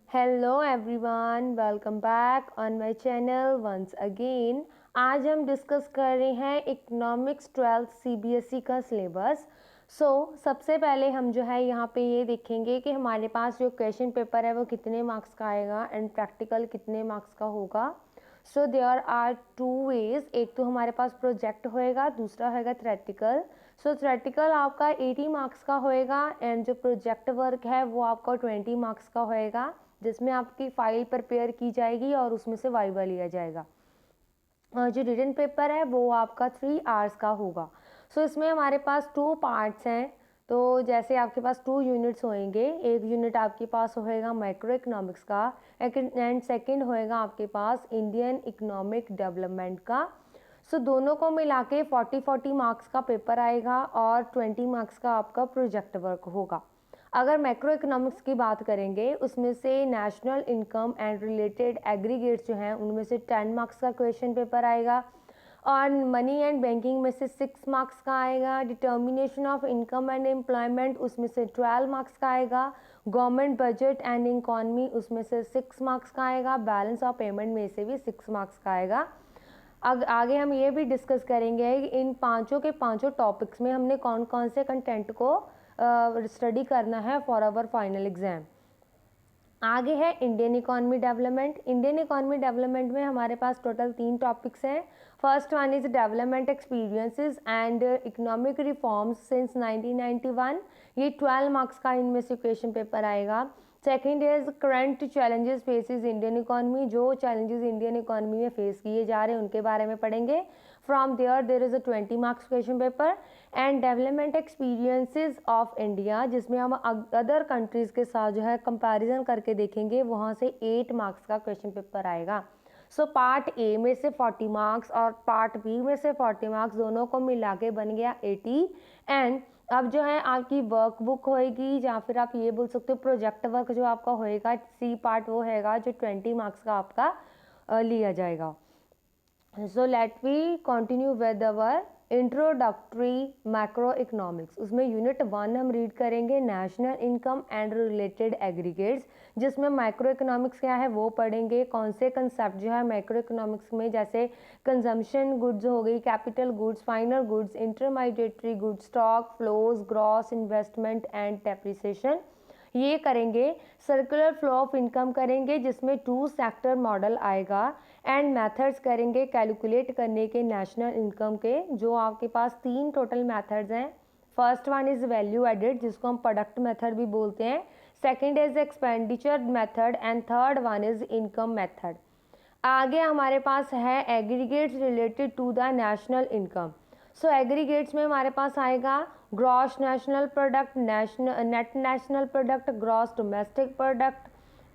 Hello everyone, welcome back on my channel once again. आज हम discuss कर रहे हैं इकोनॉमिक्स 12th सीबीएसई का सिलेबस। सबसे पहले हम जो है यहाँ पे ये देखेंगे कि हमारे पास जो क्वेश्चन पेपर है वो कितने मार्क्स का आएगा एंड प्रैक्टिकल कितने मार्क्स का होगा। देयर आर टू वेज, एक तो हमारे पास प्रोजेक्ट होएगा, दूसरा होएगा थ्रेटिकल। थ्रेटिकल आपका 80 मार्क्स का होएगा एंड जो प्रोजेक्ट वर्क है वो आपका 20 मार्क्स का होएगा, जिसमें आपकी फाइल प्रिपेयर की जाएगी और उसमें से वाइवा लिया जाएगा। और जो रिटन पेपर है वो आपका 3 आवर्स का होगा। इसमें हमारे पास 2 पार्ट्स हैं। तो जैसे आपके पास 2 यूनिट्स होंगे, एक यूनिट आपके पास होएगा माइक्रो इकोनॉमिक्स का एंड सेकंड होएगा आपके पास इंडियन इकोनॉमिक डेवलपमेंट का। दोनों को मिला के 40 मार्क्स का पेपर आएगा और 20 मार्क्स का आपका प्रोजेक्ट वर्क होगा। अगर मैक्रो इकोनॉमिक्स की बात करेंगे, उसमें से national income and related aggregates जो हैं उनमें से 10 मार्क्स का क्वेश्चन पेपर आएगा और मनी एंड बैंकिंग में से 6 मार्क्स का आएगा। Determination of income and employment उसमें से 12 मार्क्स का आएगा। गवर्नमेंट बजट एंड इकॉनमी उसमें से 6 मार्क्स का आएगा। बैलेंस ऑफ पेमेंट में से भी 6 मार्क्स का आएगा। आगे हम ये भी डिस्कस करेंगे कि इन पांचों के पांचों टॉपिक्स में हमने कौन कौन से कंटेंट को स्टडी करना है फॉर आवर फाइनल एग्जाम। आगे है Indian economy development. Indian economy development में हमारे पास टोटल 3 टॉपिक्स हैं। First one is development experiences and economic reforms since 1991, ये 12 मार्क्स का इनमें से क्वेश्चन पेपर आएगा। Second is current challenges faces Indian economy, जो चैलेंजेस इंडियन इकोनॉमी में फेस किए जा रहे हैं उनके बारे में पढ़ेंगे। From there is a 20 marks question paper. And development experiences of India, जिसमें हम अदर कंट्रीज़ के साथ जो है कंपैरिजन करके देखेंगे, वहाँ से 8 मार्क्स का क्वेश्चन पेपर आएगा। पार्ट ए में से 40 मार्क्स और पार्ट बी में से 40 मार्क्स, दोनों को मिला के बन गया 80। एंड अब जो है आपकी वर्क बुक होएगी, या फिर आप ये बोल सकते हो प्रोजेक्ट वर्क जो आपका होएगा, सी पार्ट वो होएगा जो 20 मार्क्स का आपका लिया जाएगा। Let we continue with our introductory macro economics. उसमें यूनिट 1 हम रीड करेंगे national income and related aggregates, जिसमें माइक्रो इकोनॉमिक्स क्या है वो पढ़ेंगे। कौन से कंसेप्ट जो है माइक्रो इकोनॉमिक्स में, जैसे कंजम्पशन गुड्स हो गई, capital goods, final goods, intermediatory goods, stock flows, gross investment and depreciation, ये करेंगे। सर्कुलर फ्लो ऑफ इनकम करेंगे, जिसमें 2 सेक्टर मॉडल आएगा। एंड मेथड्स करेंगे कैलकुलेट करने के नेशनल इनकम के, जो आपके पास 3 टोटल मेथड्स हैं। First one is value added, जिसको हम प्रोडक्ट मेथड भी बोलते हैं। Second is expenditure method and third one is income method. आगे हमारे पास है aggregates related to the national income. Aggregates में हमारे पास आएगा gross national product, net national product, gross domestic product,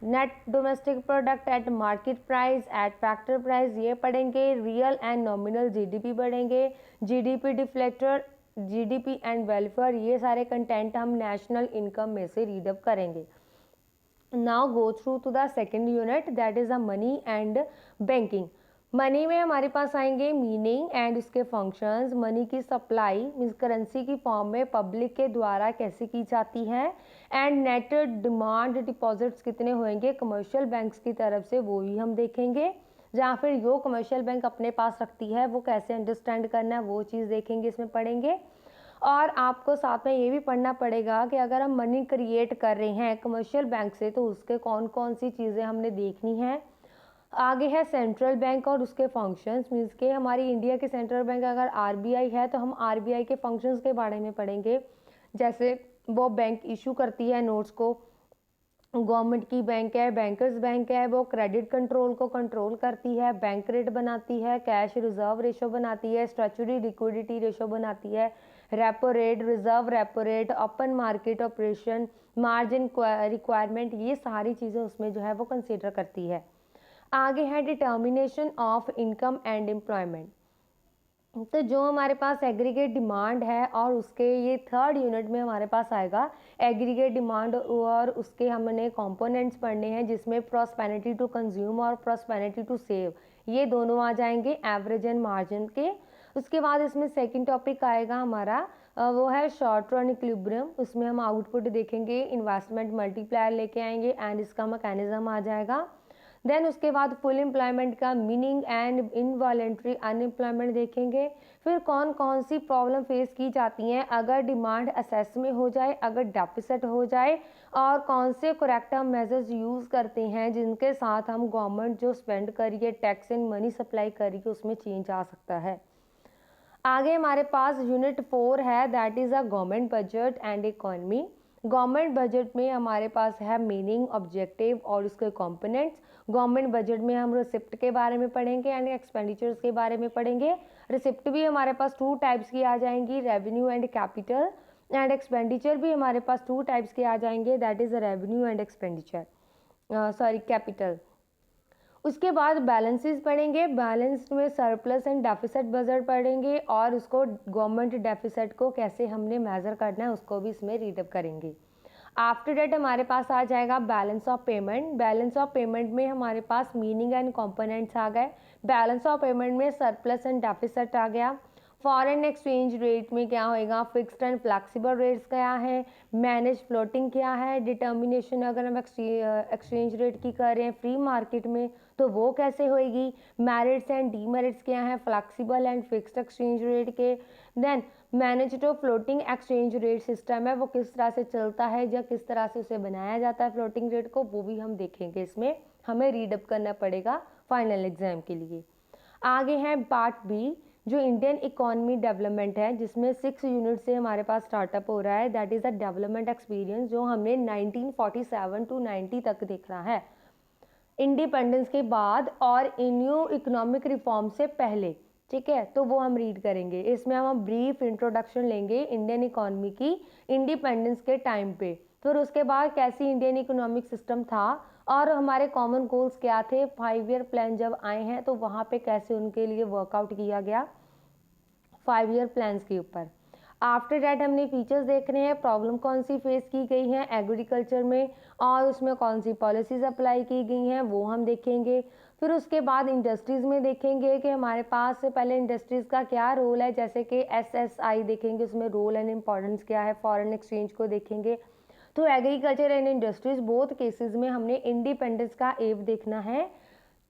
net domestic product at market price, at factor price, ये पढ़ेंगे। रियल एंड नॉमिनल जीडीपी पढ़ेंगे। GDP deflector, GDP and welfare, ये सारे content हम नेशनल इनकम में से रीडअप करेंगे। Now go through to the second unit, that is the money and banking. Money में हमारे पास आएंगे मीनिंग एंड उसके फंक्शंस। मनी की सप्लाई मीन्स करेंसी की फॉर्म में पब्लिक के द्वारा कैसे की जाती है। एंड नेट डिमांड डिपॉजिट्स कितने होंगे कमर्शियल बैंक्स की तरफ से, वो ही हम देखेंगे। जहाँ फिर जो कमर्शियल बैंक अपने पास रखती है वो कैसे अंडरस्टैंड करना है, वो चीज़ देखेंगे, इसमें पढ़ेंगे। और आपको साथ में ये भी पढ़ना पड़ेगा कि अगर हम मनी क्रिएट कर रहे हैं कमर्शियल बैंक से, तो उसके कौन कौन सी चीज़ें हमने देखनी है। आगे है सेंट्रल बैंक और उसके फंक्शंस, मीन्स के हमारी इंडिया के सेंट्रल बैंक अगर आरबीआई है तो हम आरबीआई के फंक्शंस के बारे में पढ़ेंगे। जैसे वो बैंक इशू करती है नोट्स को, गवर्नमेंट की बैंक है, बैंकर्स बैंक है, वो क्रेडिट कंट्रोल को कंट्रोल करती है, बैंक रेट बनाती है, कैश रिजर्व रेशो बनाती है, स्टैट्यूटरी लिक्विडिटी रेशो बनाती है, repo rate, reserve repo rate, open market operation, margin requirement, ये सारी चीज़ें उसमें जो है वो कंसिडर करती है। आगे है determination of income and employment. तो जो हमारे पास एग्रीगेट डिमांड है और उसके ये थर्ड यूनिट में हमारे पास आएगा एग्रीगेट डिमांड, और उसके हमने कंपोनेंट्स पढ़ने हैं, जिसमें प्रॉस्पेरिटी टू कंज्यूम और प्रॉस्पेरिटी टू सेव, ये दोनों आ जाएंगे एवरेज एंड मार्जिन के। उसके बाद इसमें सेकंड टॉपिक आएगा हमारा वो है शॉर्ट रन इक्विलिब्रियम। उसमें हम आउटपुट देखेंगे, इन्वेस्टमेंट मल्टीप्लायर लेके आएंगे एंड इसका मैकेनिज्म आ जाएगा। देन उसके बाद फुल एम्प्लॉयमेंट का मीनिंग एंड इनवॉलेंट्री अनएम्प्लॉयमेंट देखेंगे। फिर कौन कौन सी प्रॉब्लम फेस की जाती हैं अगर डिमांड असेस में हो जाए, अगर डेफिसिट हो जाए, और कौन से करेक्टिव मेजर्स यूज़ करते हैं जिनके साथ हम गवर्नमेंट जो स्पेंड करिए, टैक्स एंड मनी सप्लाई करिए, उसमें चेंज आ सकता है। आगे हमारे पास यूनिट 4 है, that is a government budget and economy. Government budget में हमारे पास है मीनिंग, ऑब्जेक्टिव और उसके कंपोनेंट्स। गवर्नमेंट बजट में हम रिसिप्ट के बारे में पढ़ेंगे एंड एक्सपेंडिचर्स के बारे में पढ़ेंगे। रिसिप्ट भी हमारे पास 2 टाइप्स की आ जाएंगी, revenue and capital, and expenditure भी हमारे पास 2 टाइप्स के आ जाएंगे, that is revenue and expenditure, capital. उसके बाद बैलेंसेस पढ़ेंगे, बैलेंस में सरप्लस एंड डेफिसिट बजट पढ़ेंगे और उसको गवर्नमेंट डेफिसिट को कैसे हमने मेज़र करना है उसको भी इसमें रीडअप करेंगे। आफ्टर डेट हमारे पास आ जाएगा balance of payment. Balance of payment में हमारे पास मीनिंग एंड कंपोनेंट्स आ गए। बैलेंस ऑफ पेमेंट में सरप्लस एंड डेफिसिट आ गया। फॉरेन एक्सचेंज रेट में क्या होएगा, फिक्स्ड एंड फ्लेक्सिबल रेट्स क्या है, मैनेज फ्लोटिंग क्या है, डिटर्मिनेशन अगर हम एक्सचेंज रेट की कर रहे हैं फ्री मार्केट में तो वो कैसे होएगी, मेरिट्स एंड डीमेरिट्स क्या हैं flexible and fixed exchange rate के। देन मैनेज जो फ्लोटिंग एक्सचेंज रेट सिस्टम है वो किस तरह से चलता है या किस तरह से उसे बनाया जाता है फ्लोटिंग रेट को, वो भी हम देखेंगे। इसमें हमें रीडअप करना पड़ेगा फाइनल एग्जाम के लिए। आगे है पार्ट बी जो इंडियन इकोनॉमी डेवलपमेंट है, जिसमें 6 यूनिट से हमारे पास स्टार्टअप हो रहा है, that is a development experience जो हमने 1947 टू 90 तक देखना है, इंडिपेंडेंस के बाद और न्यू इकोनॉमिक रिफॉर्म से पहले। ठीक है, तो वो हम रीड करेंगे। इसमें हम ब्रीफ इंट्रोडक्शन लेंगे इंडियन इकोनॉमी की इंडिपेंडेंस के टाइम पे, फिर उसके बाद कैसी इंडियन इकोनॉमिक सिस्टम था और हमारे कॉमन गोल्स क्या थे, 5 ईयर प्लान जब आए हैं तो वहाँ पे कैसे उनके लिए वर्कआउट किया गया 5 ईयर प्लान्स के ऊपर। आफ्टर डैट हमने फीचर्स देख रहे हैं, प्रॉब्लम कौन सी फेस की गई हैं एग्रीकल्चर में और उसमें कौन सी पॉलिसीज़ अप्लाई की गई हैं वो हम देखेंगे। फिर उसके बाद इंडस्ट्रीज़ में देखेंगे कि हमारे पास से पहले इंडस्ट्रीज़ का क्या रोल है, जैसे कि SSI देखेंगे उसमें रोल एंड इम्पॉर्टेंस क्या है, फॉरेन एक्सचेंज को देखेंगे। तो agriculture and industries both cases में हमने इंडिपेंडेंस का एम देखना है।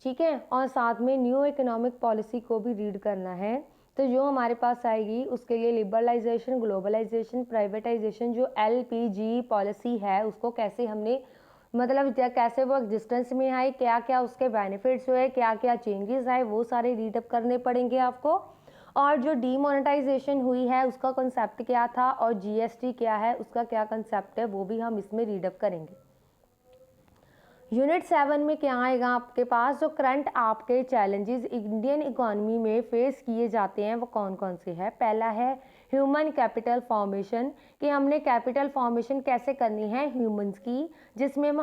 ठीक है, और साथ में न्यू इकोनॉमिक पॉलिसी को भी रीड करना है। तो जो हमारे पास आएगी उसके लिए लिबरलाइजेशन, ग्लोबलाइजेशन, प्राइवेटाइजेशन, जो LPG पॉलिसी है उसको कैसे हमने मतलब कैसे वो एग्जिस्टेंस में आए, क्या क्या उसके बेनिफिट्स हुए, क्या क्या चेंजेस आए, वो सारे रीडअप करने पड़ेंगे आपको। और जो डीमोनेटाइजेशन हुई है उसका कंसेप्ट क्या था और GST क्या है उसका क्या कंसेप्ट है वो भी हम इसमें रीडअप करेंगे। यूनिट 7 में क्या आएगा आपके पास, जो करंट आपके चैलेंजेस इंडियन इकोनॉमी में फेस किए जाते हैं वो कौन कौन से हैं। पहला है ह्यूमन कैपिटल फॉर्मेशन, कि हमने कैपिटल फॉर्मेशन कैसे करनी है ह्यूमंस की, जिसमें हम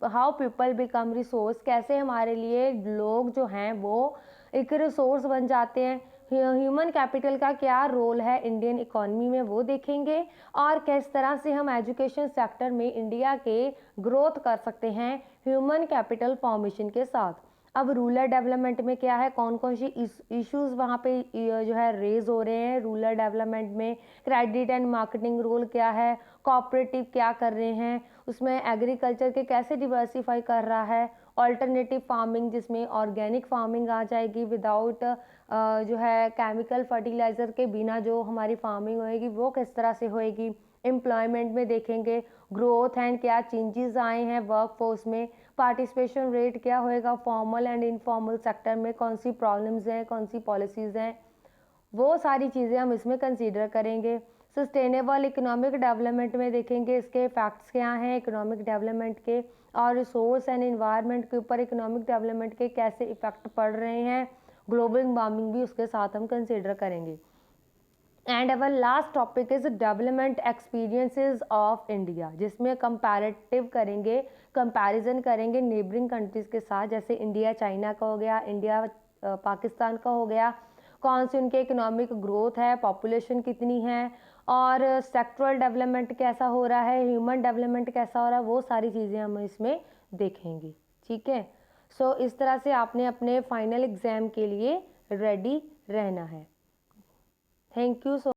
हाउ पीपल बिकम रिसोर्स, कैसे हमारे लिए लोग जो हैं वो एक रिसोर्स बन जाते हैं, ह्यूमन कैपिटल का क्या रोल है इंडियन इकोनॉमी में वो देखेंगे, और किस तरह से हम एजुकेशन सेक्टर में इंडिया के ग्रोथ कर सकते हैं ह्यूमन कैपिटल फॉर्मेशन के साथ। अब रूरल डेवलपमेंट में क्या है, कौन कौन सी इश्यूज वहाँ पे जो है रेज हो रहे हैं रूरल डेवलपमेंट में, क्रेडिट एंड मार्केटिंग रोल क्या है, कोऑपरेटिव क्या कर रहे हैं उसमें, एग्रीकल्चर के कैसे डिवर्सिफाई कर रहा है, ऑल्टरनेटिव फार्मिंग जिसमें ऑर्गेनिक फार्मिंग आ जाएगी विदाउट जो है केमिकल फर्टिलाइज़र के बिना जो हमारी फार्मिंग होएगी वो किस तरह से होएगी। एम्प्लॉयमेंट में देखेंगे ग्रोथ एंड क्या चेंजेस आए हैं वर्क फोर्स में, पार्टिसिपेशन रेट क्या होएगा फॉर्मल एंड इनफॉर्मल सेक्टर में, कौन सी प्रॉब्लम्स हैं, कौन सी पॉलिसीज़ हैं, वो सारी चीज़ें हम इसमें कंसीडर करेंगे। सस्टेनेबल इकोनॉमिक डेवलपमेंट में देखेंगे इसके फैक्ट्स क्या हैं इकोनॉमिक डेवलपमेंट के, और रिसोर्स एंड इन्वायरमेंट के ऊपर इकोनॉमिक डेवलपमेंट के कैसे इफेक्ट पड़ रहे हैं, ग्लोबल वार्मिंग भी उसके साथ हम कंसीडर करेंगे। And our last topic is development experiences of India, जिसमें कंपैरेटिव करेंगे, कंपैरिजन करेंगे नेबरिंग कंट्रीज़ के साथ, जैसे इंडिया चाइना का हो गया, इंडिया पाकिस्तान का हो गया, कौन सी उनके इकोनॉमिक ग्रोथ है, पॉपुलेशन कितनी है, और सेक्टरल डेवलपमेंट कैसा हो रहा है, ह्यूमन डेवलपमेंट कैसा हो रहा है, वो सारी चीज़ें हम इसमें देखेंगे। ठीक है, सो इस तरह से आपने अपने फाइनल एग्ज़ाम के लिए रेडी रहना है। Thank you so